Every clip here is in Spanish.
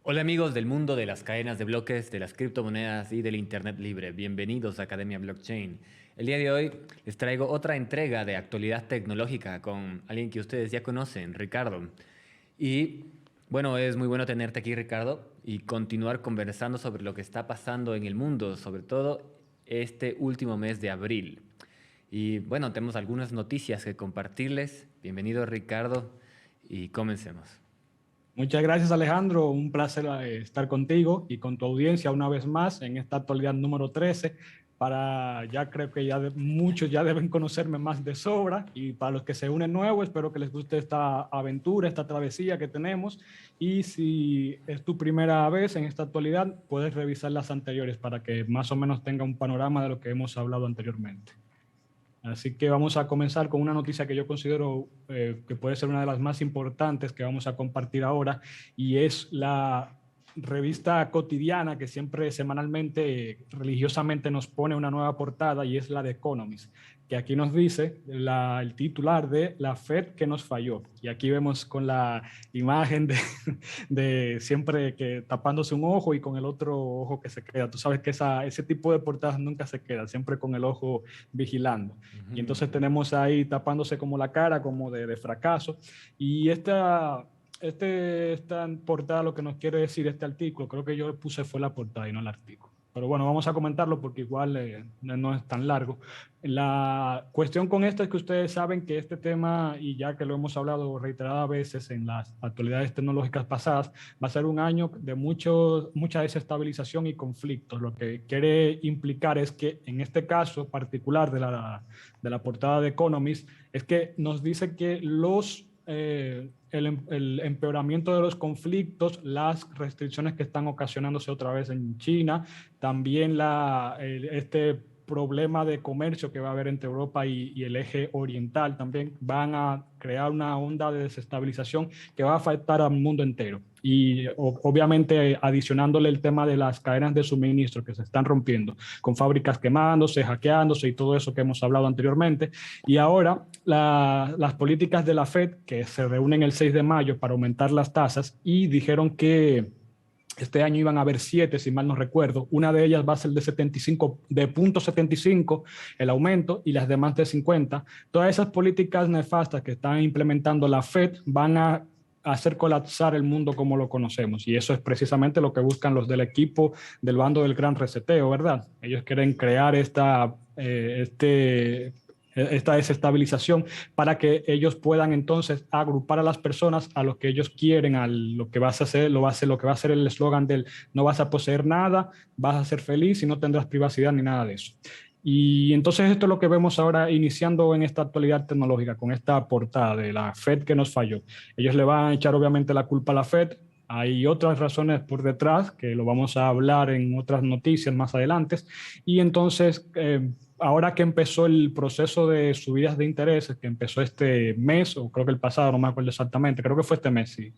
Hola amigos del mundo de las cadenas de bloques, de las criptomonedas y del Internet libre. Bienvenidos a Academia Blockchain. El día de hoy les traigo otra entrega de actualidad tecnológica con alguien que ustedes ya conocen, Ricardo. Y bueno, es muy bueno tenerte aquí, Ricardo, y continuar conversando sobre lo que está pasando en el mundo, sobre todo este último mes de abril. Y bueno, tenemos algunas noticias que compartirles. Bienvenido, Ricardo, y comencemos. Muchas gracias, Alejandro. Un placer estar contigo y con tu audiencia una vez más en esta actualidad número 13. Ya creo que muchos ya deben conocerme más de sobra, y para los que se unen nuevos, espero que les guste esta aventura, esta travesía que tenemos. Y si es tu primera vez en esta actualidad, puedes revisar las anteriores para que más o menos tenga un panorama de lo que hemos hablado anteriormente. Así que vamos a comenzar con una noticia que yo considero que puede ser una de las más importantes que vamos a compartir ahora, y es la revista cotidiana que siempre semanalmente, religiosamente nos pone una nueva portada, y es la de Economist, que aquí nos dice el titular de La Fed que nos falló. Y aquí vemos con la imagen de siempre que tapándose un ojo y con el otro ojo que se queda. Tú sabes que ese tipo de portadas nunca se queda, siempre con el ojo vigilando. Y entonces Ujú. tenemos ahí tapándose como la cara, como de fracaso. Y esta portada, lo que nos quiere decir este artículo, creo que yo puse fue la portada y no el artículo. Pero bueno, vamos a comentarlo porque igual no es tan largo. La cuestión con esto es que ustedes saben que este tema, y ya que lo hemos hablado reiteradas veces en las actualidades tecnológicas pasadas, va a ser un año de mucha desestabilización y conflictos. Lo que quiere implicar es que en este caso particular de la portada de Economist, es que nos dice que el empeoramiento de los conflictos, las restricciones que están ocasionándose otra vez en China, también este problema de comercio que va a haber entre Europa y el eje oriental, también van a crear una onda de desestabilización que va a afectar al mundo entero. Y obviamente adicionándole el tema de las cadenas de suministro que se están rompiendo, con fábricas quemándose, hackeándose y todo eso que hemos hablado anteriormente. Y ahora las políticas de la Fed, que se reúnen el 6 de mayo para aumentar las tasas, y dijeron que este año iban a haber 7, si mal no recuerdo. Una de ellas va a ser de 0,75 el aumento, y las demás de 50. Todas esas políticas nefastas que están implementando la Fed van a hacer colapsar el mundo como lo conocemos. Y eso es precisamente lo que buscan los del equipo del bando del gran reseteo, ¿verdad? Ellos quieren crear esta desestabilización para que ellos puedan entonces agrupar a las personas a lo que ellos quieren, a lo que vas a hacer, lo que va a ser el eslogan del no vas a poseer nada, vas a ser feliz y no tendrás privacidad ni nada de eso. Y entonces esto es lo que vemos ahora iniciando en esta actualidad tecnológica, con esta portada de la Fed que nos falló. Ellos le van a echar obviamente la culpa a la Fed. Hay otras razones por detrás que lo vamos a hablar en otras noticias más adelante. Y entonces, ahora que empezó el proceso de subidas de intereses, que empezó este mes, o creo que el pasado, no me acuerdo exactamente, creo que fue este mes, sí,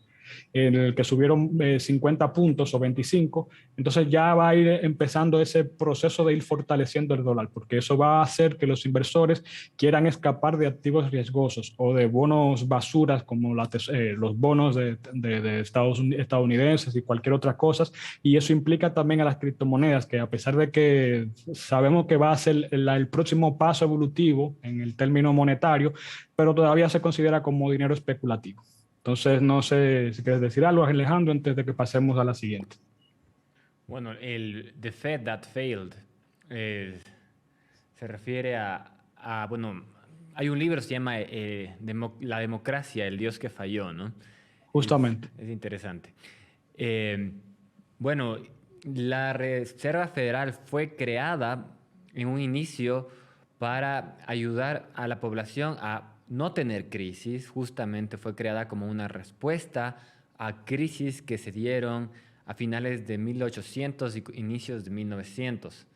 en el que subieron 50 puntos o 25. Entonces ya va a ir empezando ese proceso de ir fortaleciendo el dólar, porque eso va a hacer que los inversores quieran escapar de activos riesgosos o de bonos basuras como los bonos de estadounidenses y cualquier otra cosa. Y eso implica también a las criptomonedas, que a pesar de que sabemos que va a ser el próximo paso evolutivo en el término monetario, pero todavía se considera como dinero especulativo. Entonces, no sé si quieres decir algo, Alejandro, antes de que pasemos a la siguiente. Bueno, el The Fed That Failed eh, se refiere bueno, hay un libro que se llama La democracia, el Dios que falló, ¿no? Justamente. Es interesante. Eh, bueno, la Reserva Federal fue creada en un inicio para ayudar a la población a no tener crisis. Justamente fue creada como una respuesta a crisis que se dieron a finales de 1800 y inicios de 1900.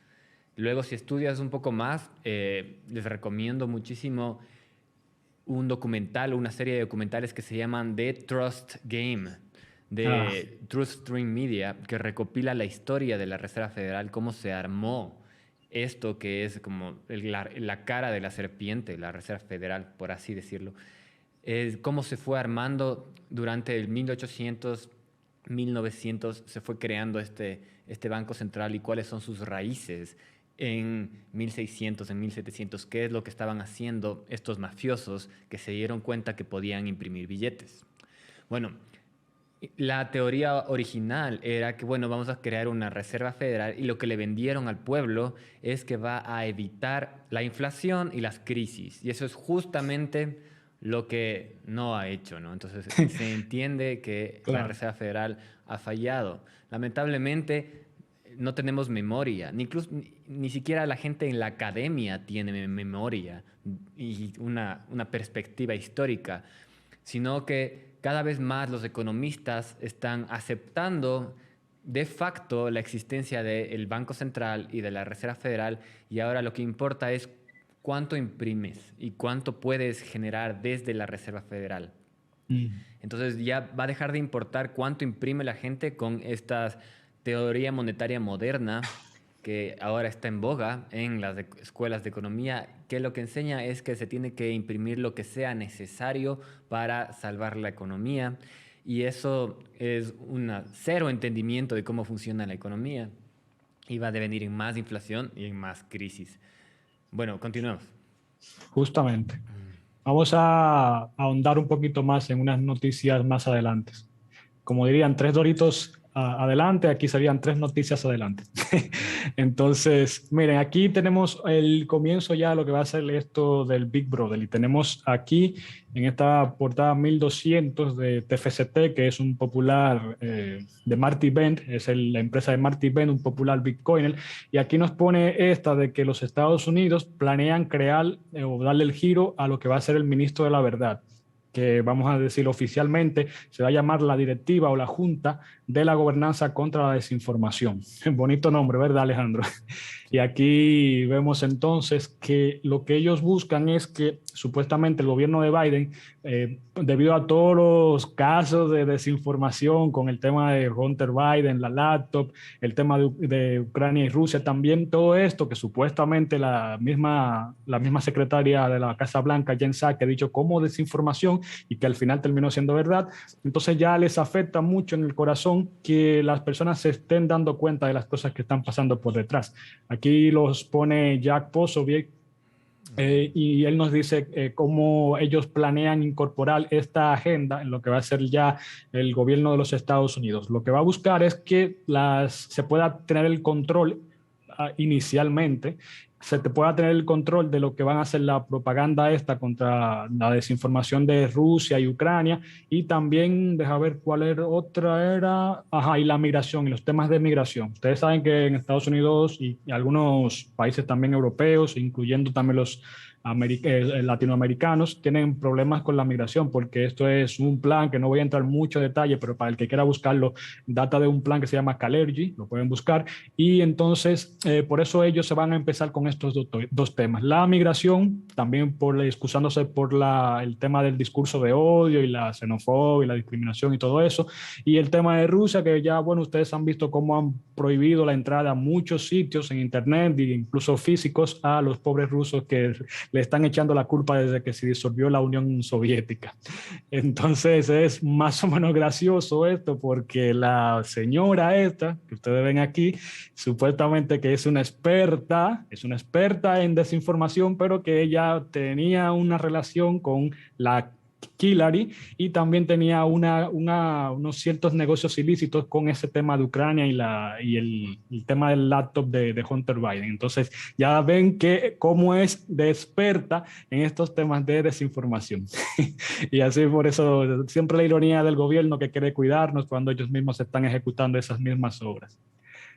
Luego, si estudias un poco más, les recomiendo muchísimo un documental, una serie de documentales que se llaman The Trust Game, Ah, de Truth Stream Media, que recopila la historia de la Reserva Federal, cómo se armó esto que es como la cara de la serpiente, la Reserva Federal, por así decirlo. Es cómo se fue armando durante el 1800 1900 se fue creando este Banco Central y cuáles son sus raíces en 1600, en 1700, qué es lo que estaban haciendo estos mafiosos que se dieron cuenta que podían imprimir billetes. Bueno, la teoría original era que, bueno, vamos a crear una reserva federal y lo que le vendieron al pueblo es que va a evitar la inflación y las crisis. Y eso es justamente lo que no ha hecho, ¿no? Entonces se entiende que la Claro. Reserva Federal ha fallado. Lamentablemente no tenemos memoria, ni siquiera la gente en la academia tiene memoria y una perspectiva histórica, sino que cada vez más los economistas están aceptando de facto la existencia del Banco Central y de la Reserva Federal y ahora lo que importa es cuánto imprimes y cuánto puedes generar desde la Reserva Federal. Mm. Entonces ya va a dejar de importar cuánto imprime la gente con esta teoría monetaria moderna que ahora está en boga en las escuelas de economía, que lo que enseña es que se tiene que imprimir lo que sea necesario para salvar la economía. Y eso es un cero entendimiento de cómo funciona la economía y va a devenir en más inflación y en más crisis. Bueno, continuemos. Justamente. Vamos a ahondar un poquito más en unas noticias más adelante. Como dirían, tres doritos adelante, aquí serían tres noticias adelante. Entonces, miren, aquí tenemos el comienzo ya de lo que va a ser esto del Big Brother. Y tenemos aquí en esta portada 1200 de TFCT, que es un popular de Marty Bent, es la empresa de Marty Bent, un popular Bitcoiner. Y aquí nos pone esta de que los Estados Unidos planean crear o darle el giro a lo que va a ser el ministro de la Verdad, que vamos a decir oficialmente se va a llamar la directiva o la Junta de la Gobernanza contra la Desinformación. Bonito nombre, ¿verdad, Alejandro? Y aquí vemos entonces que lo que ellos buscan es que supuestamente el gobierno de Biden, debido a todos los casos de desinformación con el tema de Hunter Biden, la laptop, el tema de Ucrania y Rusia, también todo esto que supuestamente la misma secretaria de la Casa Blanca, Jen Psaki, ha dicho como desinformación y que al final terminó siendo verdad. Entonces ya les afecta mucho en el corazón que las personas se estén dando cuenta de las cosas que están pasando por detrás. Aquí los pone Jack Posobiec, y él nos dice cómo ellos planean incorporar esta agenda en lo que va a ser ya el gobierno de los Estados Unidos. Lo que va a buscar es que se pueda tener el control inicialmente, se te pueda tener el control de lo que van a hacer la propaganda esta contra la desinformación de Rusia y Ucrania, y también, deja ver cuál era otra, y la migración y los temas de migración. Ustedes saben que en Estados Unidos y algunos países también europeos, incluyendo también los latinoamericanos, tienen problemas con la migración, porque esto es un plan que no voy a entrar en mucho detalle, pero para el que quiera buscarlo, data de un plan que se llama Calergy, lo pueden buscar, y entonces por eso ellos se van a empezar con estos dos temas. La migración, también excusándose por el tema del discurso de odio y la xenofobia y la discriminación y todo eso, y el tema de Rusia, que ya, bueno, ustedes han visto cómo han prohibido la entrada a muchos sitios en internet, e incluso físicos, a los pobres rusos que le están echando la culpa desde que se disolvió la Unión Soviética. Entonces es más o menos gracioso esto, porque la señora esta, que ustedes ven aquí, supuestamente que es una experta en desinformación, pero que ella tenía una relación con la Hillary y también tenía unos ciertos negocios ilícitos con ese tema de Ucrania y el tema del laptop de Hunter Biden. Entonces ya ven que cómo es de experta en estos temas de desinformación. Y así por eso siempre la ironía del gobierno que quiere cuidarnos cuando ellos mismos están ejecutando esas mismas obras.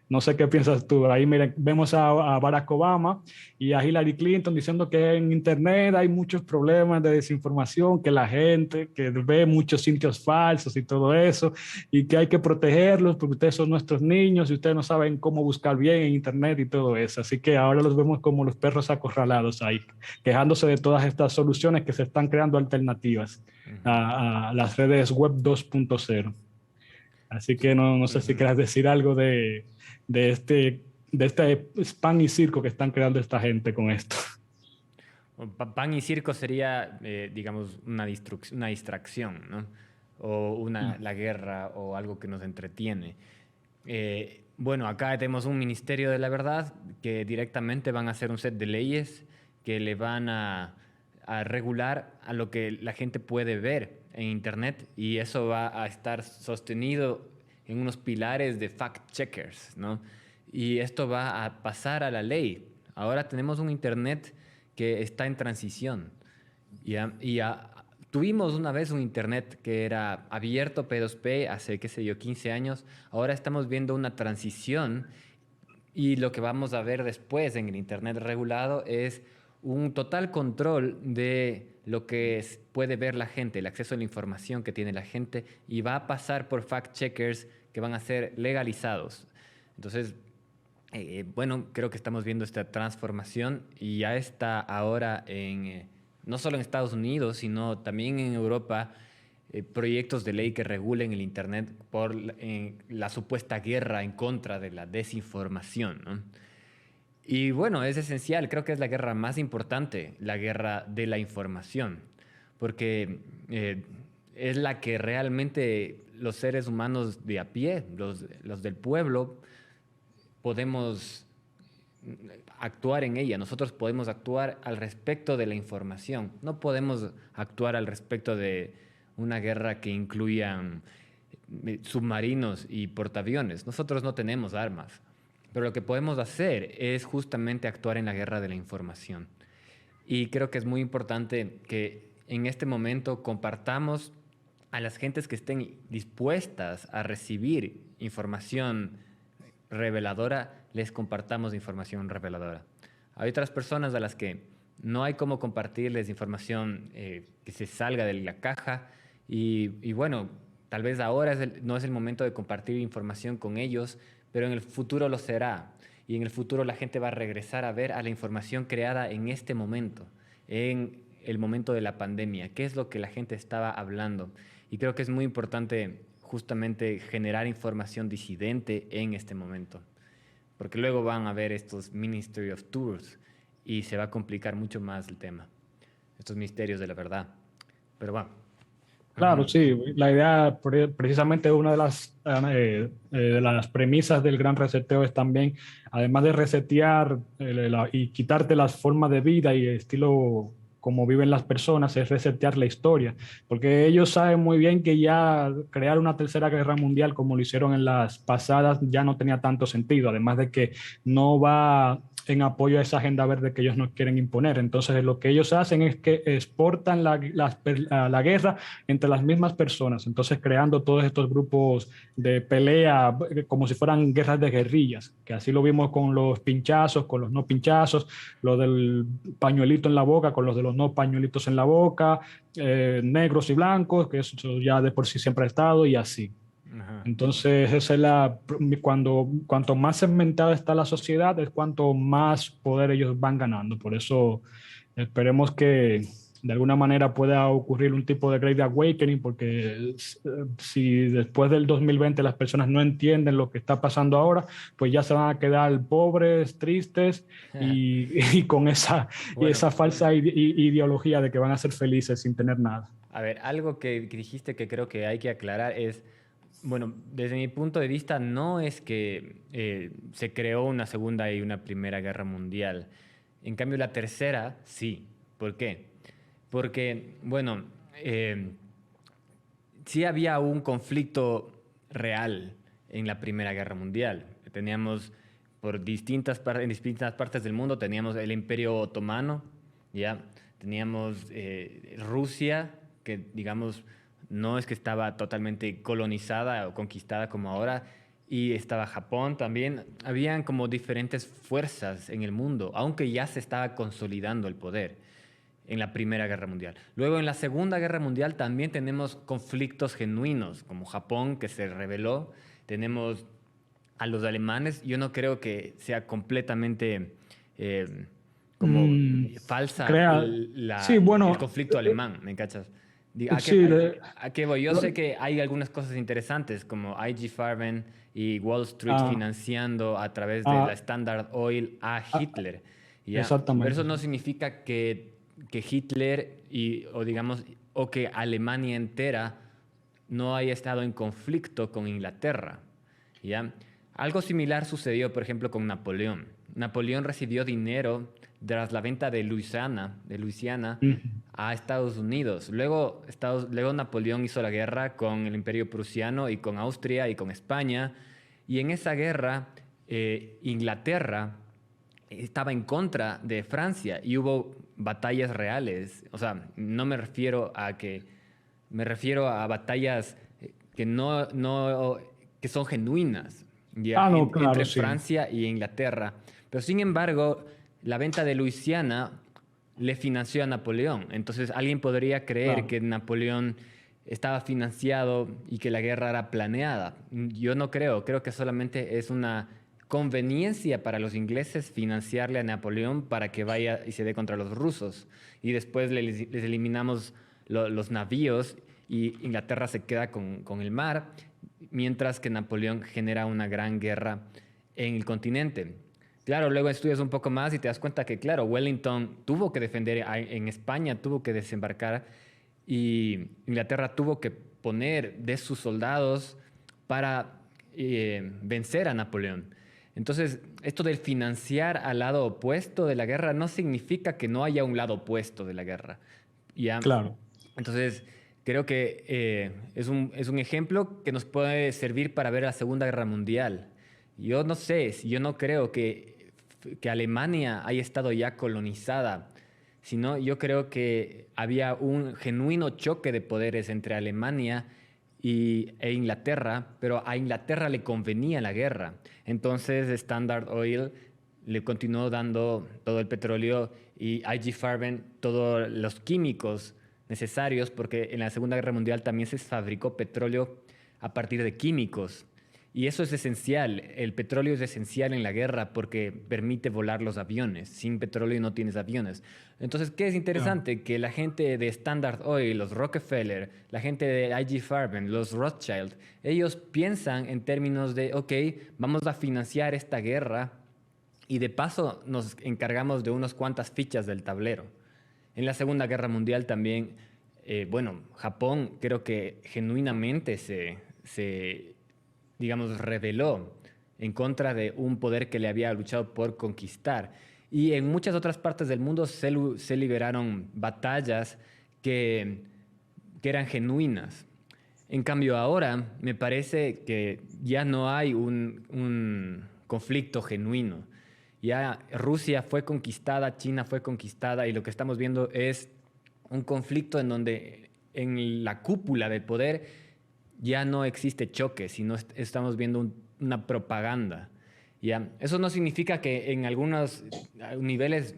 No sé qué piensas tú. Ahí miren, vemos a Barack Obama y a Hillary Clinton diciendo que en Internet hay muchos problemas de desinformación, que la gente que ve muchos sitios falsos y todo eso, y que hay que protegerlos porque ustedes son nuestros niños y ustedes no saben cómo buscar bien en Internet y todo eso. Así que ahora los vemos como los perros acorralados ahí, quejándose de todas estas soluciones que se están creando alternativas a las redes web 2.0. Así que no sé si quieras decir algo de este spam y circo que están creando esta gente con esto. Pan y circo sería, digamos, una distracción, ¿no? o la guerra o algo que nos entretiene. Bueno, acá tenemos un Ministerio de la Verdad que directamente van a hacer un set de leyes que le van a regular a lo que la gente puede ver en Internet, y eso va a estar sostenido en unos pilares de fact-checkers, ¿no? Y esto va a pasar a la ley. Ahora tenemos un Internet que está en transición. Tuvimos una vez un Internet que era abierto P2P hace, qué sé yo, 15 años. Ahora estamos viendo una transición, y lo que vamos a ver después en el Internet regulado es un total control de lo que puede ver la gente, el acceso a la información que tiene la gente, y va a pasar por fact-checkers que van a ser legalizados. Entonces, bueno, creo que estamos viendo esta transformación, y ya está ahora no solo en Estados Unidos, sino también en Europa, proyectos de ley que regulen el Internet por la supuesta guerra en contra de la desinformación, ¿no? Y bueno, es esencial, creo que es la guerra más importante, la guerra de la información, porque es la que realmente los seres humanos de a pie, los del pueblo, podemos actuar en ella. Nosotros podemos actuar al respecto de la información. No podemos actuar al respecto de una guerra que incluya submarinos y portaaviones. Nosotros no tenemos armas. Pero lo que podemos hacer es justamente actuar en la guerra de la información. Y creo que es muy importante que en este momento compartamos a las gentes que estén dispuestas a recibir información reveladora, les compartamos información reveladora. Hay otras personas a las que no hay cómo compartirles información que se salga de la caja, y bueno, tal vez ahora no es el momento de compartir información con ellos, pero en el futuro lo será. Y en el futuro la gente va a regresar a ver a la información creada en este momento, en el momento de la pandemia, qué es lo que la gente estaba hablando. Y creo que es muy importante justamente generar información disidente en este momento, porque luego van a ver estos Ministry of Truth y se va a complicar mucho más el tema, estos misterios de la verdad. Pero bueno. Claro, sí, la idea precisamente una de las premisas del gran reseteo es también, además de resetear y quitarte las formas de vida y estilo como viven las personas, es resetear la historia, porque ellos saben muy bien que ya crear una tercera guerra mundial como lo hicieron en las pasadas ya no tenía tanto sentido, además de que no va en apoyo a esa agenda verde que ellos no quieren imponer. Entonces, lo que ellos hacen es que exportan la guerra entre las mismas personas, entonces creando todos estos grupos de pelea como si fueran guerras de guerrillas, que así lo vimos con los pinchazos, con los no pinchazos, lo del pañuelito en la boca, con los de los no pañuelitos en la boca, negros y blancos, que eso ya de por sí siempre ha estado, y así. Ajá. Entonces, cuanto más segmentada está la sociedad, es cuanto más poder ellos van ganando. Por eso esperemos que de alguna manera pueda ocurrir un tipo de Great Awakening, porque si después del 2020 las personas no entienden lo que está pasando ahora, pues ya se van a quedar pobres, tristes y con Bueno, esa falsa ideología de que van a ser felices sin tener nada. a ver, algo que dijiste que creo que hay que aclarar es, bueno, desde mi punto de vista no es que se creó una segunda y una primera guerra mundial. En cambio, la tercera, sí. ¿Por qué? Porque, bueno, sí había un conflicto real en la Primera Guerra Mundial. Teníamos en distintas partes del mundo, teníamos el Imperio Otomano, ¿ya? Teníamos Rusia, que digamos no es que estaba totalmente colonizada o conquistada como ahora, y estaba Japón también. Habían como diferentes fuerzas en el mundo, aunque ya se estaba consolidando el poder en la Primera Guerra Mundial. Luego, en la Segunda Guerra Mundial también tenemos conflictos genuinos, como Japón, que se rebeló. Tenemos a los alemanes. Yo no creo que sea completamente como Mm, falsa crea, sí, el bueno, conflicto alemán, ¿me cachas? sí, ¿A qué voy? Yo sé que hay algunas cosas interesantes, como IG Farben y Wall Street ah, financiando a través de la ah, Standard Oil a ah, Hitler, ¿ya? Pero eso exactamente. no significa que Hitler o digamos, o que Alemania entera no haya estado en conflicto con Inglaterra, ¿ya? Algo similar sucedió, por ejemplo, con Napoleón. Napoleón recibió dinero tras la venta de Luisiana Ujú. a Estados Unidos. Luego Napoleón hizo la guerra con el Imperio Prusiano y con Austria y con España. Y en esa guerra, Inglaterra estaba en contra de Francia y hubo batallas reales. O sea, no me refiero a que, me refiero a batallas que que son genuinas, ya, Ah, no, claro, entre sí. Francia y Inglaterra. Pero sin embargo, la venta de Luisiana le financió a Napoleón. Entonces alguien podría creer Claro. que Napoleón estaba financiado y que la guerra era planeada. Yo no creo que solamente es una conveniencia para los ingleses financiarle a Napoleón para que vaya y se dé contra los rusos. Y después les eliminamos los navíos y Inglaterra se queda con el mar, mientras que Napoleón genera una gran guerra en el continente. Claro, luego estudias un poco más y te das cuenta que, claro, Wellington tuvo que defender en España, tuvo que desembarcar y Inglaterra tuvo que poner de sus soldados para vencer a Napoleón. Entonces, esto del financiar al lado opuesto de la guerra no significa que no haya un lado opuesto de la guerra. ¿Ya? Claro. Entonces, creo que es un ejemplo que nos puede servir para ver la Segunda Guerra Mundial. Yo no sé, yo no creo que Alemania haya estado ya colonizada, sino yo creo que había un genuino choque de poderes entre Alemania e Inglaterra, pero a Inglaterra le convenía la guerra. Entonces Standard Oil le continuó dando todo el petróleo y IG Farben todos los químicos necesarios, porque en la Segunda Guerra Mundial también se fabricó petróleo a partir de químicos. Y eso es esencial. El petróleo es esencial en la guerra porque permite volar los aviones. Sin petróleo no tienes aviones. Entonces, ¿qué es Claro. interesante? Que la gente de Standard Oil, los Rockefeller, la gente de IG Farben, los Rothschild, ellos piensan en términos de, ok, vamos a financiar esta guerra y de paso nos encargamos de unas cuantas fichas del tablero. En la Segunda Guerra Mundial también, bueno, Japón creo que genuinamente digamos, rebeló en contra de un poder que le había luchado por conquistar. Y en muchas otras partes del mundo se liberaron batallas que, que eran genuinas. En cambio, ahora me parece que ya no hay un conflicto genuino. Ya Rusia fue conquistada, China fue conquistada y lo que estamos viendo es un conflicto en donde en la cúpula del poder ya no existe choque, sino estamos viendo una propaganda. ¿Ya? Eso no significa que en algunos niveles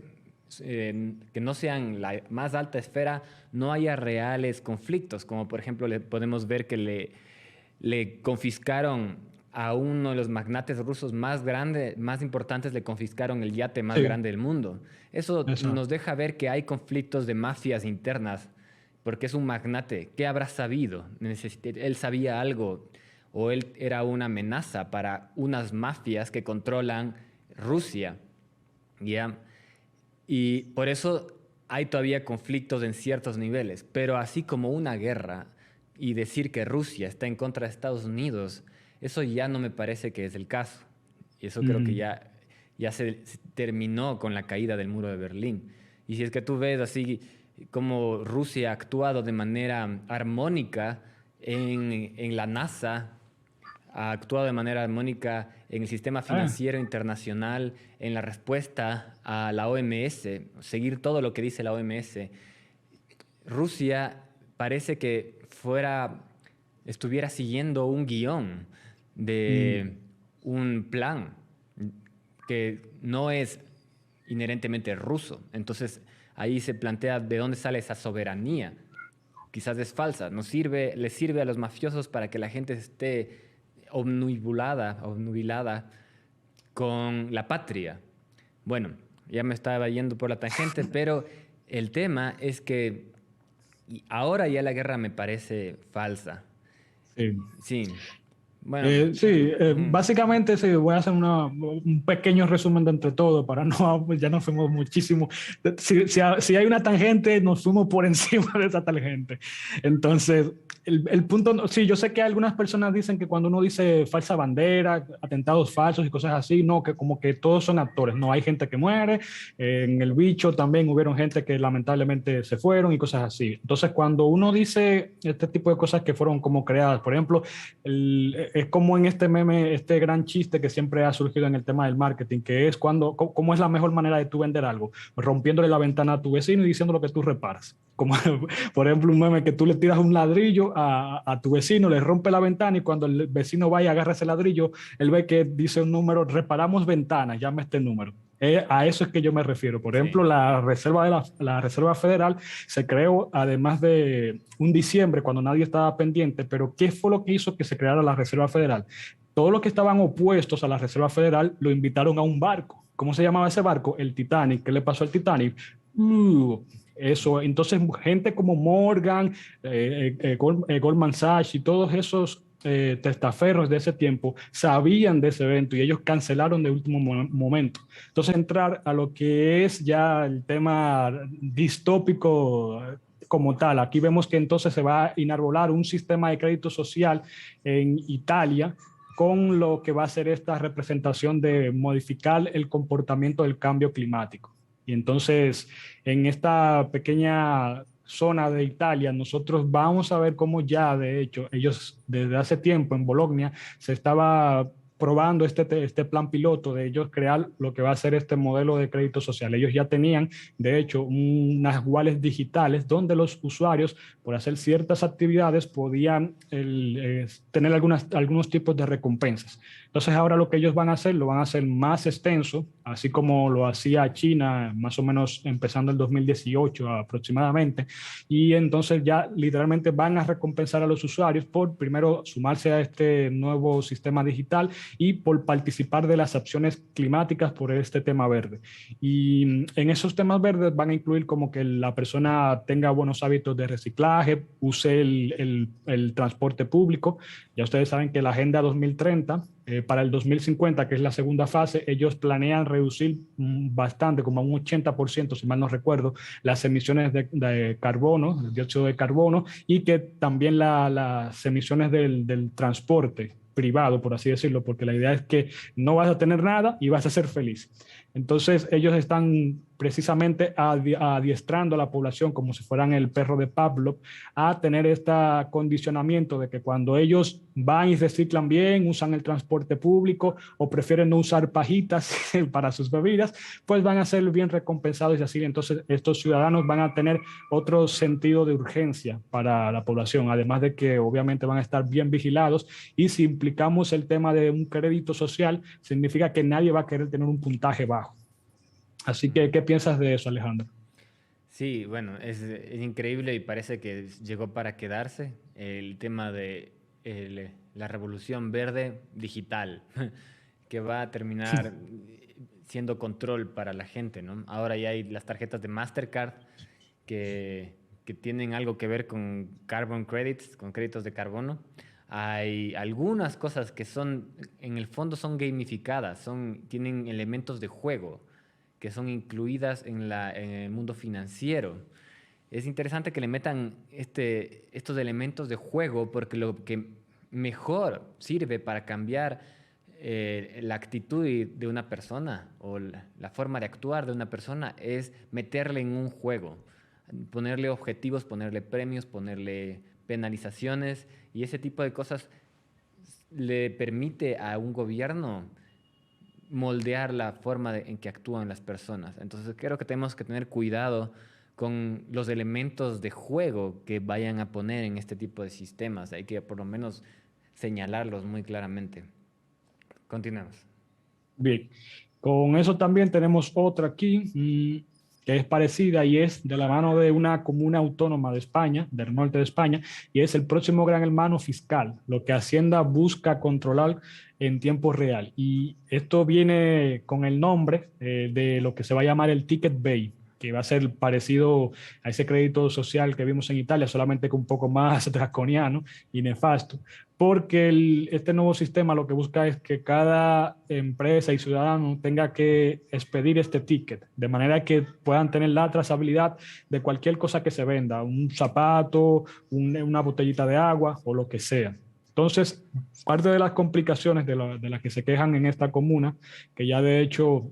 que no sean la más alta esfera no haya reales conflictos, como por ejemplo podemos ver que le confiscaron a uno de los magnates rusos más grandes, más importantes, le confiscaron el yate más Sí, grande del mundo. Eso nos exacto. deja ver que hay conflictos de mafias internas, porque es un magnate. ¿Qué habrá sabido? Él sabía algo o él era una amenaza para unas mafias que controlan Rusia, ¿ya? Y por eso hay todavía conflictos en ciertos niveles, pero así como una guerra y decir que Rusia está en contra de Estados Unidos, eso ya no me parece que es el caso. Y eso creo que Mm. ya se terminó con la caída del muro de Berlín. Y si es que tú ves así como Rusia ha actuado de manera armónica en la NASA, ha actuado de manera armónica en el sistema Ah, financiero internacional, en la respuesta a la OMS, seguir todo lo que dice la OMS. Rusia parece que estuviera siguiendo un guión mm, de un plan que no es inherentemente ruso. Entonces ahí se plantea de dónde sale esa soberanía. Quizás es falsa, les sirve a los mafiosos para que la gente esté obnubilada con la patria. Bueno, ya me estaba yendo por la tangente, pero el tema es que ahora ya la guerra me parece falsa. sí. Sí, bueno, Sí, ujú, básicamente sí, voy a hacer un pequeño resumen de entre todo para no, pues ya nos fuimos muchísimo. Si hay una tangente, nos fuimos por encima de esa tangente. Entonces, el punto, sí, yo sé que algunas personas dicen que cuando uno dice falsa bandera, atentados falsos y cosas así, no, que como que todos son actores, no, hay gente que muere, en El Bicho también hubieron gente que lamentablemente se fueron y cosas así. Entonces, cuando uno dice este tipo de cosas que fueron como creadas, por ejemplo, es como en este meme, este gran chiste que siempre ha surgido en el tema del marketing, que es cómo es la mejor manera de tú vender algo, rompiéndole la ventana a tu vecino y diciendo lo que tú reparas. Como por ejemplo, un meme que tú le tiras un ladrillo a tu vecino, le rompe la ventana y cuando el vecino vaya a agarrar ese ladrillo, él ve que dice un número, reparamos ventanas, llame este número. A eso es que yo me refiero. Por ejemplo, Sí. la Reserva Federal se creó además de un diciembre cuando nadie estaba pendiente, pero ¿qué fue lo que hizo que se creara la Reserva Federal? Todos los que estaban opuestos a la Reserva Federal lo invitaron a un barco. ¿Cómo se llamaba ese barco? El Titanic. ¿Qué le pasó al Titanic? Eso, entonces gente como Morgan, Goldman Sachs y todos esos testaferros de ese tiempo sabían de ese evento y ellos cancelaron de último momento. Entonces entrar a lo que es ya el tema distópico como tal, aquí vemos que entonces se va a enarbolar un sistema de crédito social en Italia con lo que va a ser esta representación de modificar el comportamiento del cambio climático. Y entonces, en esta pequeña zona de Italia, nosotros vamos a ver cómo ya, de hecho, ellos desde hace tiempo en Bologna se estaba probando este plan piloto de ellos crear lo que va a ser este modelo de crédito social. Ellos ya tenían, de hecho, unas wallets digitales donde los usuarios, por hacer ciertas actividades, podían tener algunos tipos de recompensas. Entonces ahora lo que ellos van a hacer, lo van a hacer más extenso, así como lo hacía China más o menos empezando el 2018 aproximadamente, y entonces ya literalmente van a recompensar a los usuarios por primero sumarse a este nuevo sistema digital y por participar de las acciones climáticas por este tema verde. Y en esos temas verdes van a incluir como que la persona tenga buenos hábitos de reciclaje, use el transporte público. Ya ustedes saben que la Agenda 2030 para el 2050, que es la segunda fase, ellos planean reducir bastante, como a un 80%, si mal no recuerdo, las emisiones de carbono, el dióxido de carbono, y que también las emisiones del transporte privado, por así decirlo, porque la idea es que no vas a tener nada y vas a ser feliz. Entonces ellos están precisamente adiestrando a la población como si fueran el perro de Pavlov a tener este condicionamiento de que cuando ellos van y reciclan bien, usan el transporte público o prefieren no usar pajitas para sus bebidas, pues van a ser bien recompensados y así. Entonces estos ciudadanos van a tener otro sentido de urgencia para la población, además de que obviamente van a estar bien vigilados y si implicamos el tema de un crédito social, significa que nadie va a querer tener un puntaje bajo. Así que, ¿qué piensas de eso, Alejandro? Sí, bueno, es increíble y parece que llegó para quedarse el tema de la revolución verde digital, que va a terminar siendo control para la gente, ¿no? Ahora ya hay las tarjetas de Mastercard que tienen algo que ver con carbon credits, con créditos de carbono. Hay algunas cosas que son, en el fondo son gamificadas, tienen elementos de juego que son incluidas en el mundo financiero. Es interesante que le metan estos elementos de juego porque lo que mejor sirve para cambiar la actitud de una persona o la forma de actuar de una persona es meterle en un juego, ponerle objetivos, ponerle premios, ponerle penalizaciones y ese tipo de cosas le permite a un gobierno moldear la forma en que actúan las personas. Entonces creo que tenemos que tener cuidado con los elementos de juego que vayan a poner en este tipo de sistemas. Hay que por lo menos señalarlos muy claramente. Continuemos. Bien, con eso también tenemos otra aquí que es parecida y es de la mano de una comuna autónoma de España, del norte de España, y es el próximo gran hermano fiscal, lo que Hacienda busca controlar en tiempo real. Y esto viene con el nombre de lo que se va a llamar el Ticket Bay. que va a ser parecido a ese crédito social que vimos en Italia, solamente que un poco más draconiano y nefasto, porque este nuevo sistema lo que busca es que cada empresa y ciudadano tenga que expedir este ticket, de manera que puedan tener la trazabilidad de cualquier cosa que se venda, un zapato, una botellita de agua o lo que sea. Entonces, parte de las complicaciones de las que se quejan en esta comuna, que ya de hecho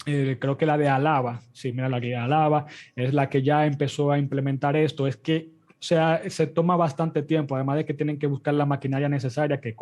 creo que la de Alaba, sí, mira, la que Alaba es la que ya empezó a implementar esto, es que, o sea, se toma bastante tiempo, además de que tienen que buscar la maquinaria necesaria que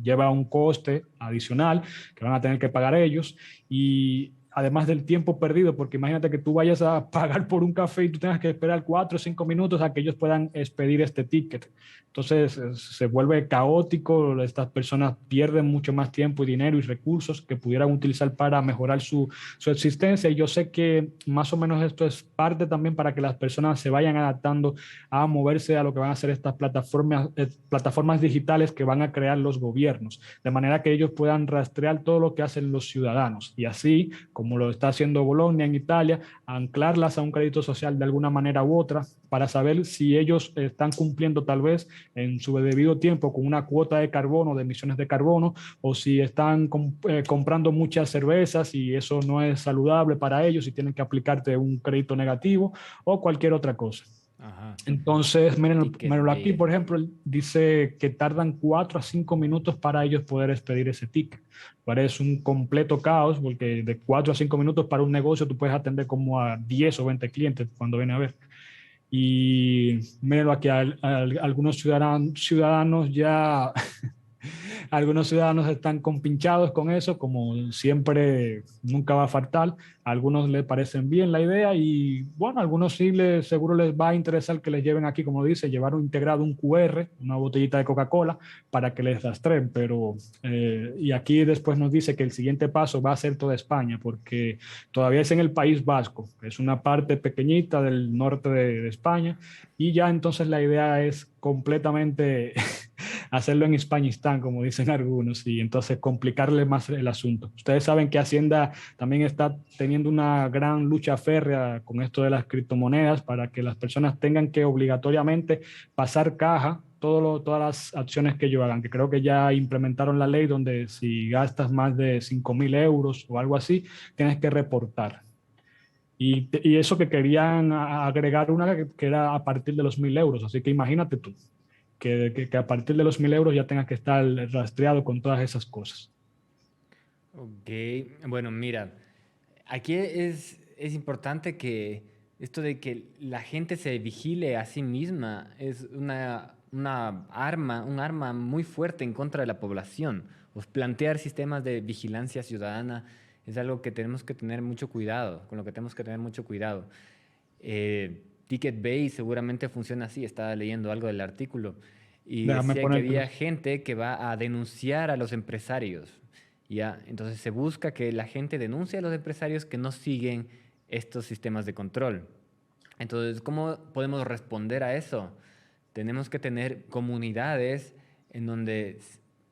lleva un coste adicional que van a tener que pagar ellos, y además del tiempo perdido, porque imagínate que tú vayas a pagar por un café y tú tengas que esperar 4 o 5 minutos a que ellos puedan expedir este ticket. Entonces se vuelve caótico, estas personas pierden mucho más tiempo y dinero y recursos que pudieran utilizar para mejorar su existencia. Y yo sé que más o menos esto es parte también para que las personas se vayan adaptando a moverse a lo que van a ser estas plataformas digitales que van a crear los gobiernos, de manera que ellos puedan rastrear todo lo que hacen los ciudadanos y así, como lo está haciendo Bolonia en Italia, anclarlas a un crédito social de alguna manera u otra para saber si ellos están cumpliendo tal vez en su debido tiempo con una cuota de carbono, de emisiones de carbono, o si están comprando muchas cervezas y eso no es saludable para ellos y tienen que aplicarte un crédito negativo o cualquier otra cosa. Ajá. Entonces, Ticket mírenlo aquí, por based. ejemplo, dice que tardan 4 a 5 minutos para ellos poder expedir ese ticket. Parece un completo caos porque de 4 a 5 minutos para un negocio tú puedes atender como a 10 o 20 clientes cuando viene a ver. Y mírenlo aquí, algunos ciudadanos ya algunos ciudadanos están compinchados con eso, como siempre, nunca va a faltar. A algunos les parecen bien la idea y, bueno, a algunos sí seguro les va a interesar que les lleven aquí, como dice, llevar integrado un QR, una botellita de Coca-Cola, para que les rastreen. Pero, y aquí después nos dice que el siguiente paso va a ser toda España, porque todavía es en el País Vasco, que es una parte pequeñita del norte de España, y ya entonces la idea es completamente hacerlo en Españistán, como dicen algunos, y entonces complicarle más el asunto. Ustedes saben que Hacienda también está teniendo una gran lucha férrea con esto de las criptomonedas para que las personas tengan que obligatoriamente pasar caja todas las acciones que ellos hagan, que creo que ya implementaron la ley donde si gastas más de 5.000 euros o algo así, tienes que reportar. Y eso que querían agregar una que era a partir de los 1.000 euros, así que imagínate tú que a partir de los 1.000 euros ya tengas que estar rastreado con todas esas cosas. Ok, bueno, mira, aquí es importante que esto de que la gente se vigile a sí misma es un arma muy fuerte en contra de la población. Pues plantear sistemas de vigilancia ciudadana es algo que tenemos que tener mucho cuidado, con lo que tenemos que tener mucho cuidado. Ticket Bay seguramente funciona así, estaba leyendo algo del artículo y Déjame decía que ponértelo. había gente que va a denunciar a los empresarios. ¿Ya? Entonces se busca que la gente denuncie a los empresarios que no siguen estos sistemas de control. Entonces, ¿cómo podemos responder a eso? Tenemos que tener comunidades en donde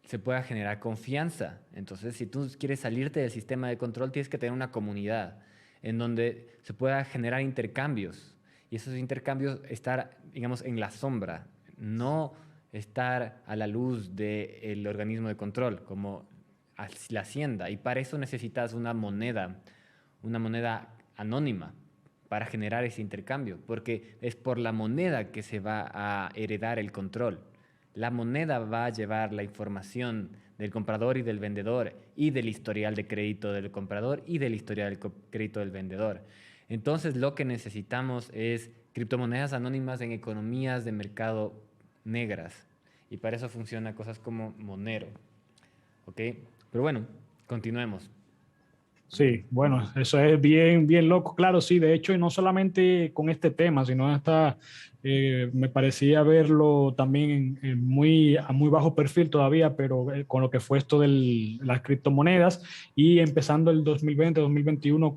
se pueda generar confianza. Entonces, si tú quieres salirte del sistema de control, tienes que tener una comunidad en donde se pueda generar intercambios. Y esos intercambios estar, digamos, en la sombra, no estar a la luz del organismo de control, como la hacienda. Y para eso necesitas una moneda anónima para generar ese intercambio, porque es por la moneda que se va a heredar el control. La moneda va a llevar la información del comprador y del vendedor y del historial de crédito del comprador y del historial de crédito del vendedor. Entonces lo que necesitamos es criptomonedas anónimas en economías de mercado negras. Y para eso funciona cosas como Monero. ¿Ok? Pero bueno, continuemos. Sí, bueno, eso es bien, bien loco. Claro, sí, de hecho, y no solamente con este tema, sino hasta me parecía verlo también a muy bajo perfil todavía, pero con lo que fue esto de las criptomonedas y empezando el 2020, 2021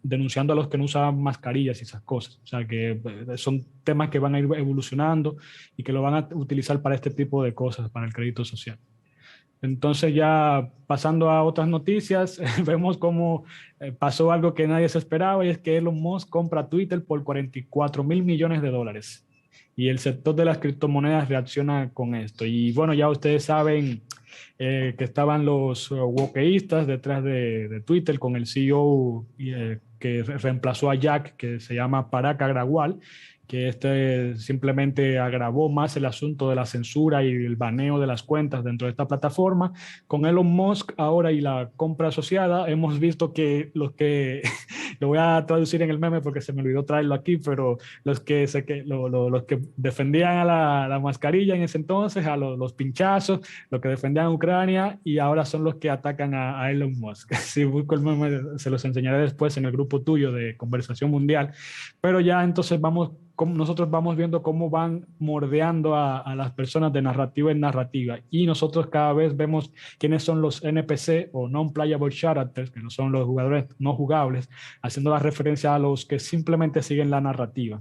denunciando a los que no usaban mascarillas y esas cosas. O sea, que son temas que van a ir evolucionando y que lo van a utilizar para este tipo de cosas, para el crédito social. Entonces ya pasando a otras noticias, vemos cómo pasó algo que nadie se esperaba y es que Elon Musk compra Twitter por 44.000 millones de dólares. Y el sector de las criptomonedas reacciona con esto. Y bueno, ya ustedes saben que estaban los wokeístas detrás de Twitter con el CEO que reemplazó a Jack, que se llama Parag Agrawal, que este simplemente agravó más el asunto de la censura y el baneo de las cuentas dentro de esta plataforma. Con Elon Musk ahora y la compra asociada, hemos visto que los que, lo voy a traducir en el meme porque se me olvidó traerlo aquí, pero los que defendían a la mascarilla en ese entonces, a los pinchazos, los que defendían a Ucrania y ahora son los que atacan a Elon Musk. Si busco el meme, se los enseñaré después en el grupo tuyo de Conversación Mundial. Pero ya entonces nosotros vamos viendo cómo van mordeando a las personas de narrativa en narrativa y nosotros cada vez vemos quiénes son los NPC o non-playable characters, que no son los jugadores no jugables, haciendo la referencia a los que simplemente siguen la narrativa.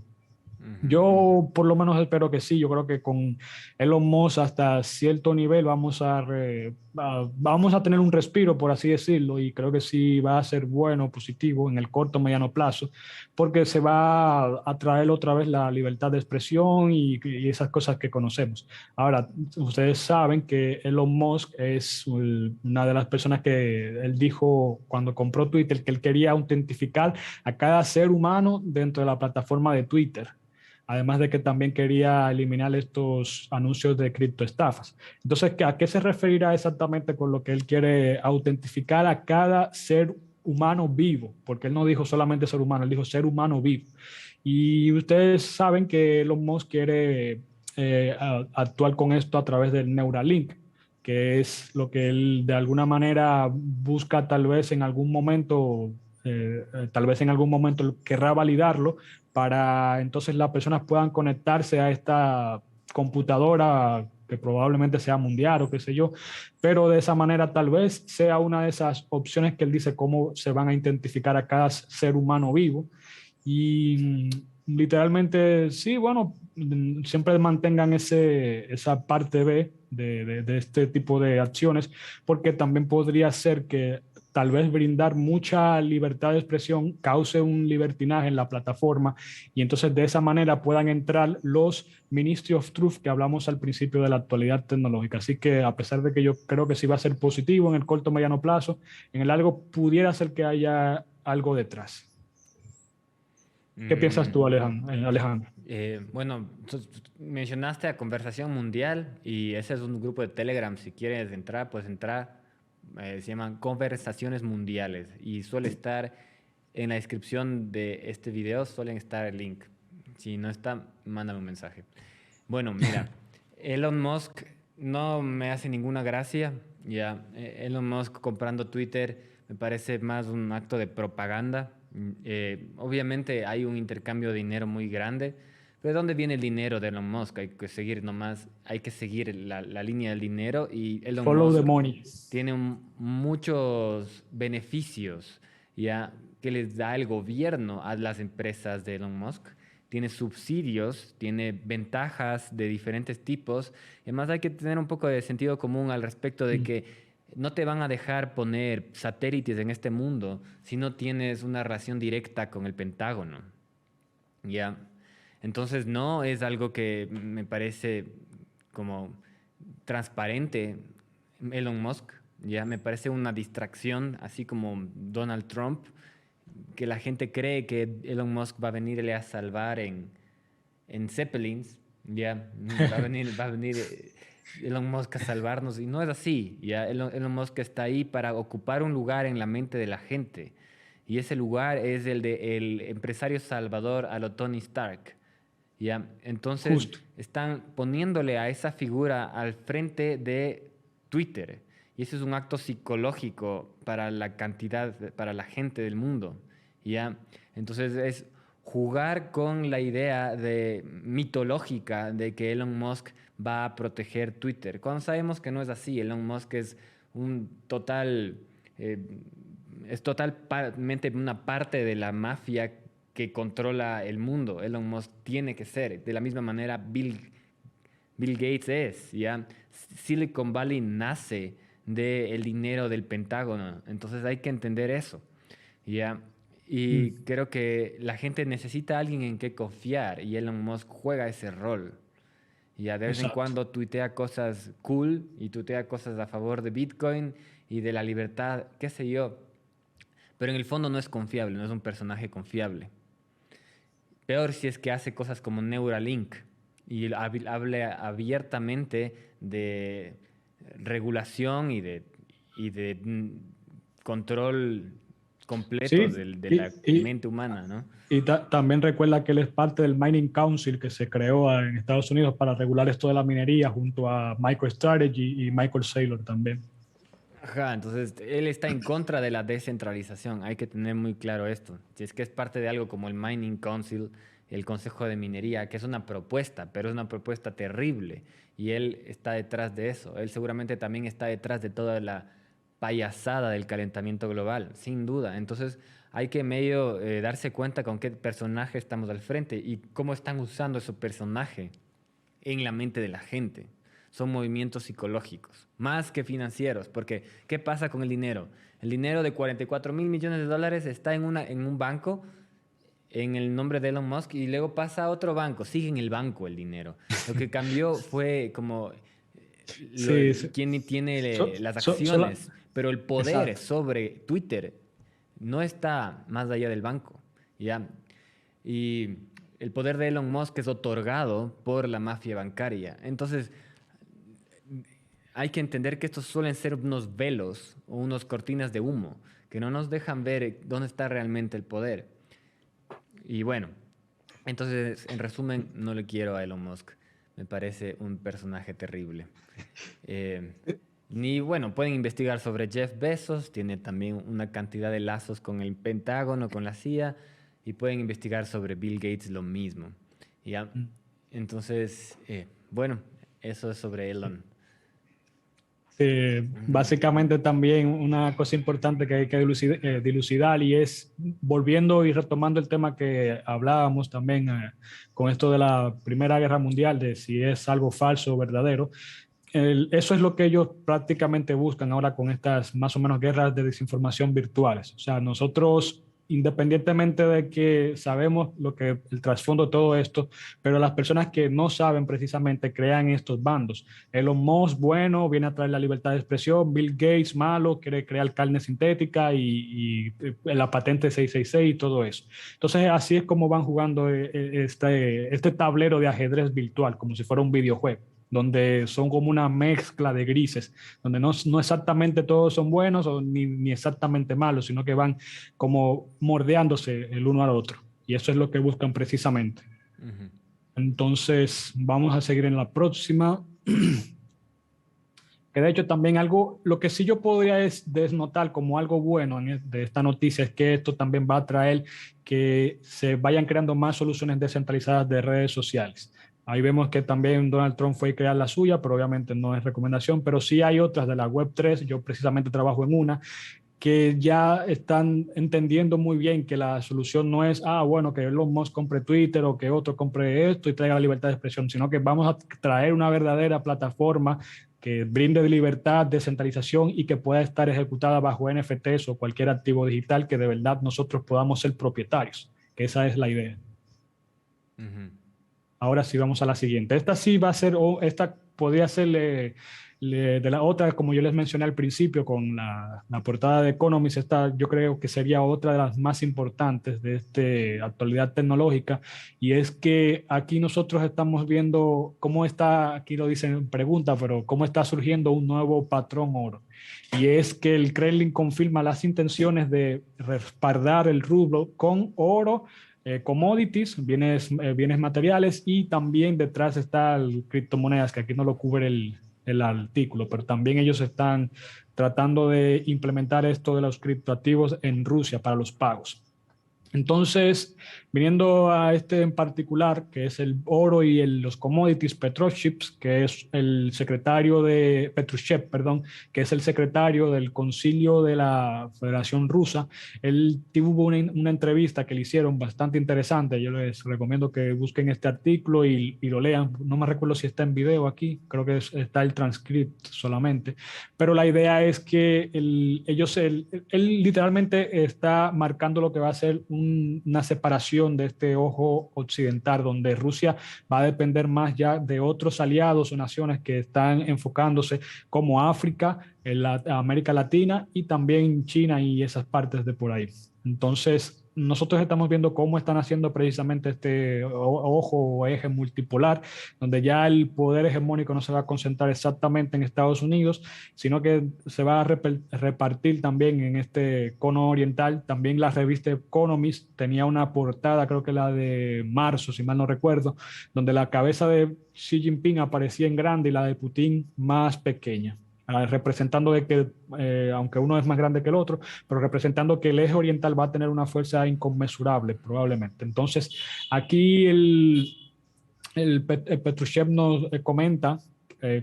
Yo por lo menos espero que sí, yo creo que con Elon Musk hasta cierto nivel vamos a tener un respiro, por así decirlo, y creo que sí va a ser bueno, positivo en el corto, mediano plazo, porque se va a traer otra vez la libertad de expresión y esas cosas que conocemos. Ahora, ustedes saben que Elon Musk es una de las personas que él dijo cuando compró Twitter que él quería autentificar a cada ser humano dentro de la plataforma de Twitter. Además de que también quería eliminar estos anuncios de criptoestafas. Entonces, ¿a qué se referirá exactamente con lo que él quiere autentificar a cada ser humano vivo? Porque él no dijo solamente ser humano, él dijo ser humano vivo. Y ustedes saben que Elon Musk quiere actuar con esto a través del Neuralink, que es lo que él de alguna manera busca tal vez en algún momento querrá validarlo para entonces las personas puedan conectarse a esta computadora que probablemente sea mundial o qué sé yo, pero de esa manera tal vez sea una de esas opciones que él dice cómo se van a identificar a cada ser humano vivo y literalmente sí, bueno, siempre mantengan esa parte B de este tipo de acciones, porque también podría ser que tal vez brindar mucha libertad de expresión cause un libertinaje en la plataforma y entonces de esa manera puedan entrar los Ministry of Truth que hablamos al principio de la actualidad tecnológica. Así que a pesar de que yo creo que sí va a ser positivo en el corto mediano plazo, en el largo pudiera ser que haya algo detrás. ¿Qué piensas tú, Mm, Alejandro? bueno, mencionaste a Conversación Mundial y ese es un grupo de Telegram. Si quieres entrar, pues entrar. Se llaman Conversaciones Mundiales y suele estar en la descripción de este video, suelen estar el link. Si no está, mándame un mensaje. Bueno, mira, Elon Musk no me hace ninguna gracia. Ya, Elon Musk comprando Twitter me parece más un acto de propaganda. Obviamente hay un intercambio de dinero muy grande, pero ¿de dónde viene el dinero de Elon Musk? Hay que seguir nomás, hay que seguir la línea del dinero y Elon Follow the Musk money. tiene muchos beneficios ya que les da el gobierno a las empresas de Elon Musk. Tiene subsidios, tiene ventajas de diferentes tipos. Y además hay que tener un poco de sentido común al respecto de Mm. que no te van a dejar poner satélites en este mundo si no tienes una relación directa con el Pentágono. ¿Ya? Entonces no es algo que me parece como transparente Elon Musk. Ya me parece una distracción, así como Donald Trump, que la gente cree que Elon Musk va a venirle a salvar en Zeppelins, ya va a venir Elon Musk a salvarnos y no es así, ya Elon Musk está ahí para ocupar un lugar en la mente de la gente y ese lugar es el de el empresario salvador a lo Tony Stark, ya entonces Justo. están poniéndole a esa figura al frente de Twitter y eso es un acto psicológico para la cantidad, para la gente del mundo, ya entonces es jugar con la idea de mitológica de que Elon Musk va a proteger Twitter, cuando sabemos que no es así. Elon Musk un total, eh, es totalmente una parte de la mafia que controla el mundo. Elon Musk tiene que ser, de la misma manera Bill Gates es, ¿ya? Silicon Valley nace del dinero del Pentágono. Entonces hay que entender eso, ¿ya? Y creo que la gente necesita a alguien en que confiar y Elon Musk juega ese rol. Y de vez en Exacto. cuando tuitea cosas cool y tuitea cosas a favor de Bitcoin y de la libertad, qué sé yo. Pero en el fondo no es confiable, no es un personaje confiable. Peor si es que hace cosas como Neuralink y habla abiertamente de regulación y de control completo Sí, de la mente humana, ¿no? también recuerda que él es parte del Mining Council que se creó en Estados Unidos para regular esto de la minería junto a MicroStrategy y Michael Saylor también. Ajá, entonces él está en contra de la descentralización. Hay que tener muy claro esto. Si es que es parte de algo como el Mining Council, el Consejo de Minería, que es una propuesta, pero es una propuesta terrible. Y él está detrás de eso. Él seguramente también está detrás de toda la payasada del calentamiento global, sin duda. Entonces hay que medio darse cuenta con qué personaje estamos al frente y cómo están usando ese personaje en la mente de la gente. Son movimientos psicológicos, más que financieros, porque ¿qué pasa con el dinero? El dinero de 44.000 millones de dólares está en un banco en el nombre de Elon Musk y luego pasa a otro banco, sigue en el banco el dinero. Lo que cambió fue como Sí, sí. quién tiene las Sola- acciones, pero el poder exacto. sobre Twitter no está más allá del banco, ¿ya? Y el poder de Elon Musk es otorgado por la mafia bancaria. Entonces, hay que entender que estos suelen ser unos velos o unas cortinas de humo que no nos dejan ver dónde está realmente el poder. Y bueno, entonces, en resumen, no le quiero a Elon Musk. Me parece un personaje terrible. Eh, Ni bueno, pueden investigar sobre Jeff Bezos, tiene también una cantidad de lazos con el Pentágono, con la CIA, y pueden investigar sobre Bill Gates lo mismo. ¿Ya? Entonces, bueno, eso es sobre Elon. Ujú. Básicamente también una cosa importante que hay que dilucidar y es volviendo y retomando el tema que hablábamos también con esto de la Primera Guerra Mundial, de si es algo falso o verdadero. Eso es lo que ellos prácticamente buscan ahora con estas más o menos guerras de desinformación virtuales. O sea, nosotros, independientemente de que sabemos lo que el trasfondo de todo esto, pero las personas que no saben precisamente crean estos bandos. Elon Musk, bueno, viene a traer la libertad de expresión. Bill Gates, malo, quiere crear carne sintética y la patente 666 y todo eso. Entonces, así es como van jugando este tablero de ajedrez virtual, como si fuera un videojuego donde son como una mezcla de grises, donde no exactamente todos son buenos o ni exactamente malos, sino que van como mordeándose el uno al otro. Y eso es lo que buscan precisamente. Ujú. Entonces, vamos a seguir en la próxima. Que de hecho también algo, lo que sí yo podría es desnotar como algo bueno de esta noticia es que esto también va a traer que se vayan creando más soluciones descentralizadas de redes sociales. Ahí vemos que también Donald Trump fue a crear la suya, pero obviamente no es recomendación, pero sí hay otras de la Web3, yo precisamente trabajo en una, que ya están entendiendo muy bien que la solución no es, bueno, que Elon Musk compre Twitter o que otro compre esto y traiga la libertad de expresión, sino que vamos a traer una verdadera plataforma que brinde libertad, descentralización y que pueda estar ejecutada bajo NFTs o cualquier activo digital que de verdad nosotros podamos ser propietarios, que esa es la idea. Ujú. Ahora sí vamos a la siguiente. Esta sí va a ser, o esta podría ser de la otra, como yo les mencioné al principio, con la portada de Economist, esta yo creo que sería otra de las más importantes de esta actualidad tecnológica, y es que aquí nosotros estamos viendo cómo está, aquí lo dicen en pregunta, pero cómo está surgiendo un nuevo patrón oro. Y es que el Kremlin confirma las intenciones de respaldar el rublo con oro, commodities, bienes materiales, y también detrás está el criptomonedas, que aquí no lo cubre el artículo, pero también ellos están tratando de implementar esto de los criptoactivos en Rusia para los pagos. Entonces, viniendo a este en particular, que es el oro y los commodities, Petroshev, que es el secretario de Petrushev, perdón, que es el secretario del Concilio de la Federación Rusa, él tuvo una entrevista que le hicieron bastante interesante. Yo les recomiendo que busquen este artículo y lo lean. No me recuerdo si está en video aquí, creo que está el transcript solamente, pero la idea es que él literalmente está marcando lo que va a ser una separación de este ojo occidental, donde Rusia va a depender más ya de otros aliados o naciones que están enfocándose como África, en América Latina y también China y esas partes de por ahí. Entonces, nosotros estamos viendo cómo están haciendo precisamente este ojo o eje multipolar, donde ya el poder hegemónico no se va a concentrar exactamente en Estados Unidos, sino que se va a repartir también en este cono oriental. También la revista Economist tenía una portada, creo que la de marzo, si mal no recuerdo, donde la cabeza de Xi Jinping aparecía en grande y la de Putin más pequeña, representando de que, aunque uno es más grande que el otro, pero representando que el eje oriental va a tener una fuerza inconmensurable probablemente. Entonces, aquí el Petrushev nos comenta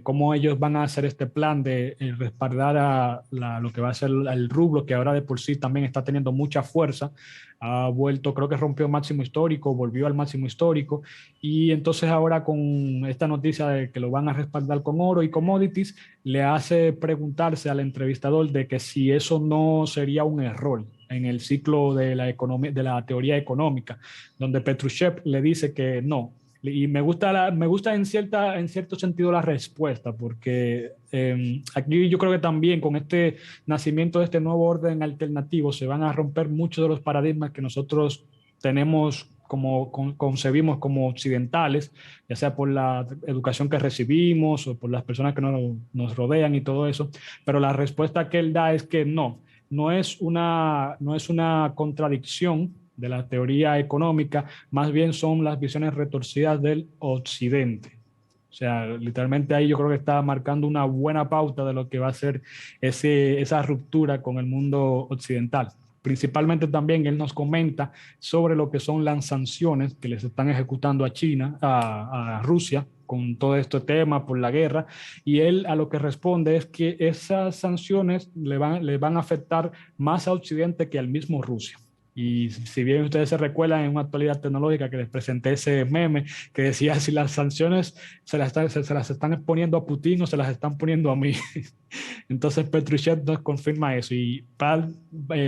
cómo ellos van a hacer este plan de respaldar a lo que va a ser el rublo, que ahora de por sí también está teniendo mucha fuerza. Ha vuelto, creo que rompió máximo histórico, volvió al máximo histórico, y entonces ahora con esta noticia de que lo van a respaldar con oro y commodities, le hace preguntarse al entrevistador de que si eso no sería un error en el ciclo de la economía, de la teoría económica, donde Petrushev le dice que no. Y me gusta en cierto sentido la respuesta, porque aquí yo creo que también con este nacimiento de este nuevo orden alternativo se van a romper muchos de los paradigmas que nosotros tenemos como concebimos como occidentales, ya sea por la educación que recibimos o por las personas que nos rodean y todo eso. Pero la respuesta que él da es que no es una contradicción de la teoría económica, más bien son las visiones retorcidas del occidente. O sea, literalmente ahí yo creo que está marcando una buena pauta de lo que va a ser esa ruptura con el mundo occidental. Principalmente también él nos comenta sobre lo que son las sanciones que les están ejecutando a China, a Rusia, con todo este tema por la guerra, y él a lo que responde es que esas sanciones le van a afectar más a Occidente que al mismo Rusia. Y si bien ustedes se recuerdan en una actualidad tecnológica que les presenté ese meme que decía si las sanciones se las están poniendo a Putin o se las están poniendo a mí. Entonces Petrushev nos confirma eso y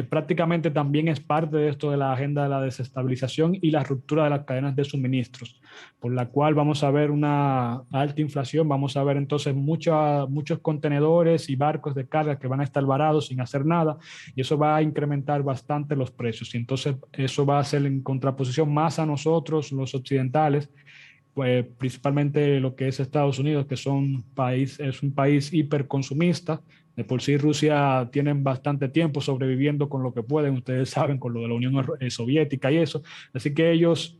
prácticamente también es parte de esto de la agenda de la desestabilización y la ruptura de las cadenas de suministros, por la cual vamos a ver una alta inflación, vamos a ver entonces muchos contenedores y barcos de carga que van a estar varados sin hacer nada, y eso va a incrementar bastante los precios, y entonces eso va a ser en contraposición más a nosotros, los occidentales, pues principalmente lo que es Estados Unidos, que es un país hiperconsumista. De por sí Rusia tienen bastante tiempo sobreviviendo con lo que pueden, ustedes saben, con lo de la Unión Soviética y eso. Así que ellos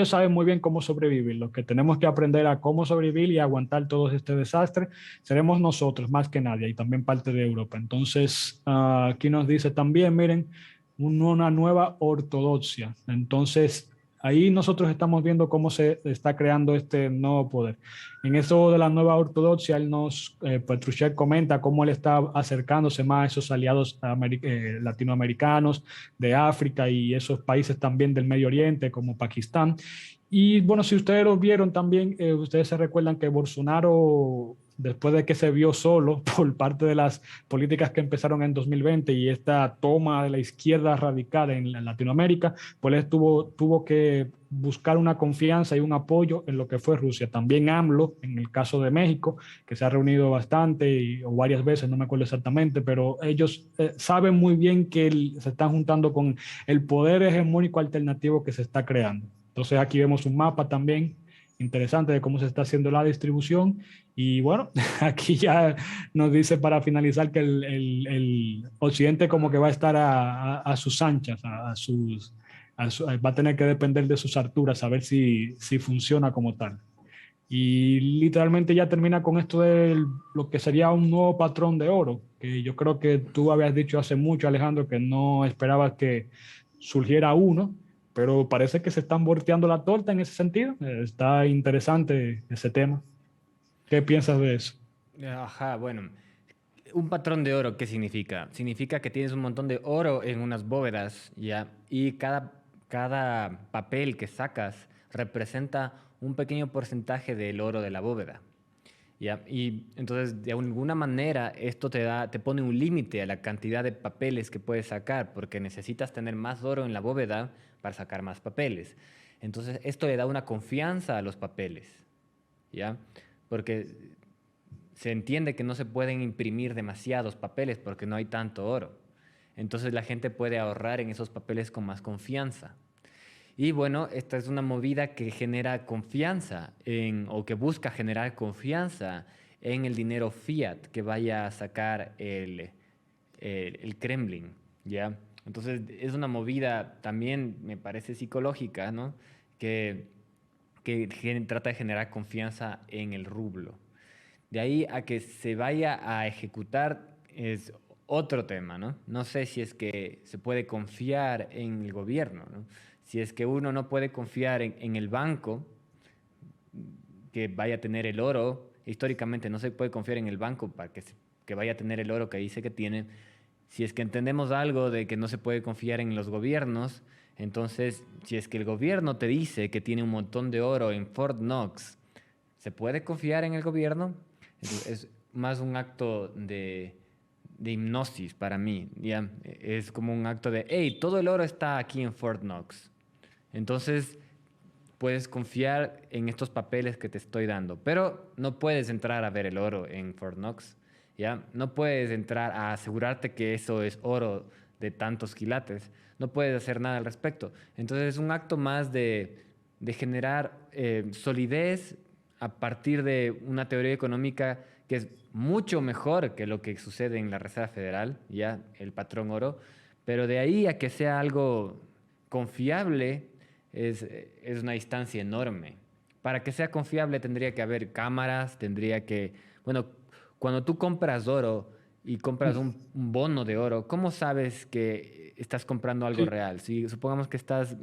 saben muy bien cómo sobrevivir. Los que tenemos que aprender a cómo sobrevivir y aguantar todo este desastre seremos nosotros más que nadie, y también parte de Europa. Entonces, aquí nos dice también, miren, una nueva ortodoxia. Entonces, ahí nosotros estamos viendo cómo se está creando este nuevo poder. En eso de la nueva ortodoxia, Petrushev comenta cómo él está acercándose más a esos aliados latinoamericanos, de África y esos países también del Medio Oriente, como Pakistán. Y bueno, si ustedes lo vieron también, ustedes se recuerdan que Bolsonaro, después de que se vio solo por parte de las políticas que empezaron en 2020 y esta toma de la izquierda radical en Latinoamérica, pues él tuvo que buscar una confianza y un apoyo en lo que fue Rusia. También AMLO, en el caso de México, que se ha reunido bastante o varias veces, no me acuerdo exactamente, pero ellos saben muy bien que se están juntando con el poder hegemónico alternativo que se está creando. Entonces aquí vemos un mapa también interesante de cómo se está haciendo la distribución. Y bueno, aquí ya nos dice para finalizar que el occidente como que va a estar a sus anchas, va a tener que depender de sus alturas, a ver si funciona como tal. Y literalmente ya termina con esto de lo que sería un nuevo patrón de oro, que yo creo que tú habías dicho hace mucho, Alejandro, que no esperabas surgiera uno, pero parece que se están volteando la torta en ese sentido. Está interesante ese tema. ¿Qué piensas de eso? Ajá, bueno. Un patrón de oro, ¿qué significa? Significa que tienes un montón de oro en unas bóvedas, ¿ya? Y cada papel que sacas representa un pequeño porcentaje del oro de la bóveda, ¿ya? Y entonces, de alguna manera, esto te pone un límite a la cantidad de papeles que puedes sacar, porque necesitas tener más oro en la bóveda para sacar más papeles. Entonces, esto le da una confianza a los papeles, ¿ya? Porque se entiende que no se pueden imprimir demasiados papeles porque no hay tanto oro. Entonces la gente puede ahorrar en esos papeles con más confianza. Y bueno, esta es una movida que genera confianza o que busca generar confianza en el dinero fiat que vaya a sacar el Kremlin, ¿ya? Entonces es una movida también, me parece, psicológica, ¿no? Que trata de generar confianza en el rublo. De ahí a que se vaya a ejecutar es otro tema, ¿no? No sé si es que se puede confiar en el gobierno, ¿no? Si es que uno no puede confiar en el banco que vaya a tener el oro, históricamente no se puede confiar en el banco para que vaya a tener el oro que dice que tiene. Si es que entendemos algo de que no se puede confiar en los gobiernos, entonces si es que el gobierno te dice que tiene un montón de oro en Fort Knox, ¿se puede confiar en el gobierno? Es más un acto de hipnosis para mí, ¿ya? Es como un acto de, hey, todo el oro está aquí en Fort Knox. Entonces, puedes confiar en estos papeles que te estoy dando, pero no puedes entrar a ver el oro en Fort Knox, ¿ya? No puedes entrar a asegurarte que eso es oro de tantos quilates. No puedes hacer nada al respecto. Entonces, es un acto más de generar solidez a partir de una teoría económica que es mucho mejor que lo que sucede en la Reserva Federal, ya el patrón oro, pero de ahí a que sea algo confiable es una distancia enorme. Para que sea confiable tendría que haber cámaras, bueno, cuando tú compras oro y compras un bono de oro, ¿cómo sabes que estás comprando algo Sí, real? Si supongamos que estás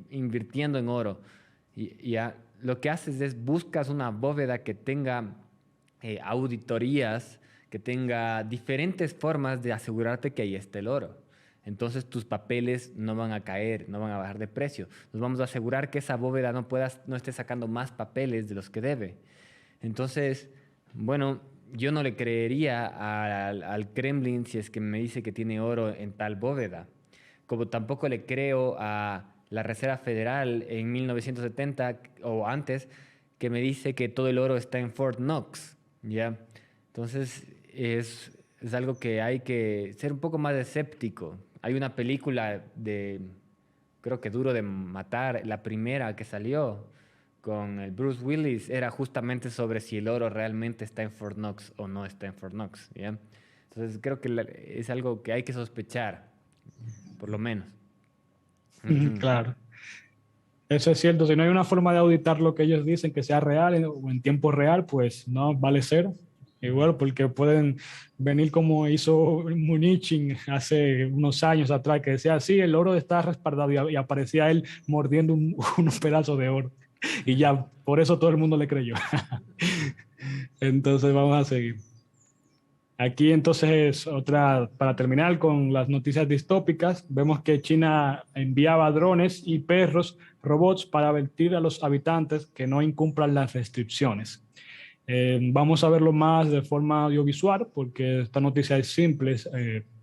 invirtiendo en oro y ya lo que haces es buscas una bóveda que tenga auditorías, que tenga diferentes formas de asegurarte que ahí esté el oro. Entonces tus papeles no van a caer, no van a bajar de precio. Nos vamos a asegurar que esa bóveda no esté sacando más papeles de los que debe. Entonces, bueno, yo no le creería al Kremlin si es que me dice que tiene oro en tal bóveda. Como tampoco le creo a la Reserva Federal en 1970 o antes que me dice que todo el oro está en Fort Knox, ¿ya? Entonces es algo que hay que ser un poco más escéptico. Hay una película creo que Duro de Matar, la primera que salió con el Bruce Willis, era justamente sobre si el oro realmente está en Fort Knox o no está en Fort Knox, ¿ya? Entonces creo que es algo que hay que sospechar, por lo menos. Ujú. claro. Eso es cierto. Si no hay una forma de auditar lo que ellos dicen que sea real o en tiempo real, pues no vale cero. Igual, porque pueden venir como hizo Muniching hace unos años atrás, que decía, sí, el oro está respaldado y aparecía él mordiendo unos pedazos de oro. Y ya, por eso todo el mundo le creyó. Entonces vamos a seguir. Aquí entonces otra, para terminar con las noticias distópicas, vemos que China enviaba drones y perros, robots para advertir a los habitantes que no incumplan las restricciones. Vamos a verlo más de forma audiovisual porque esta noticia es simple,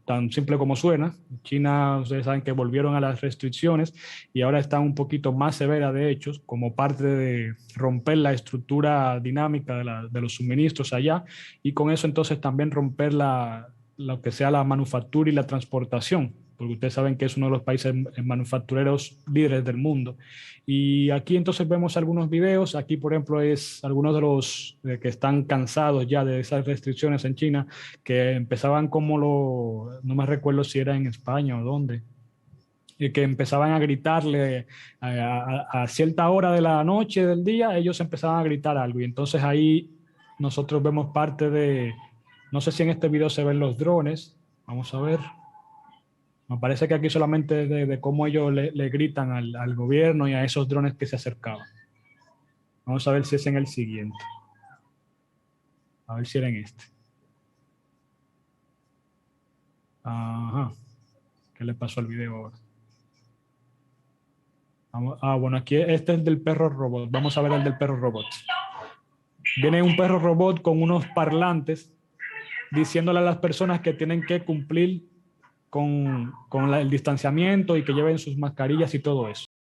tan simple como suena. China, ustedes saben que volvieron a las restricciones y ahora están un poquito más severas de hechos como parte de romper la estructura dinámica de los suministros allá y con eso entonces también romper lo que sea la manufactura y la transportación, porque ustedes saben que es uno de los países manufactureros líderes del mundo. Y aquí entonces vemos algunos videos. Aquí, por ejemplo, es algunos de los que están cansados ya de esas restricciones en China, que empezaban como no me recuerdo si era en España o dónde, y que empezaban a gritarle a cierta hora de la noche, del día, ellos empezaban a gritar algo. Y entonces ahí nosotros vemos parte de, no sé si en este video se ven los drones. Vamos a ver. Me parece que aquí solamente de cómo ellos le gritan al gobierno y a esos drones que se acercaban. Vamos a ver si es en el siguiente. A ver si era en este. Ajá. ¿Qué le pasó al video ahora? Bueno, aquí este es del perro robot. Vamos a ver el del perro robot. Viene un perro robot con unos parlantes diciéndole a las personas que tienen que cumplir con el distanciamiento y que lleven sus mascarillas y todo eso.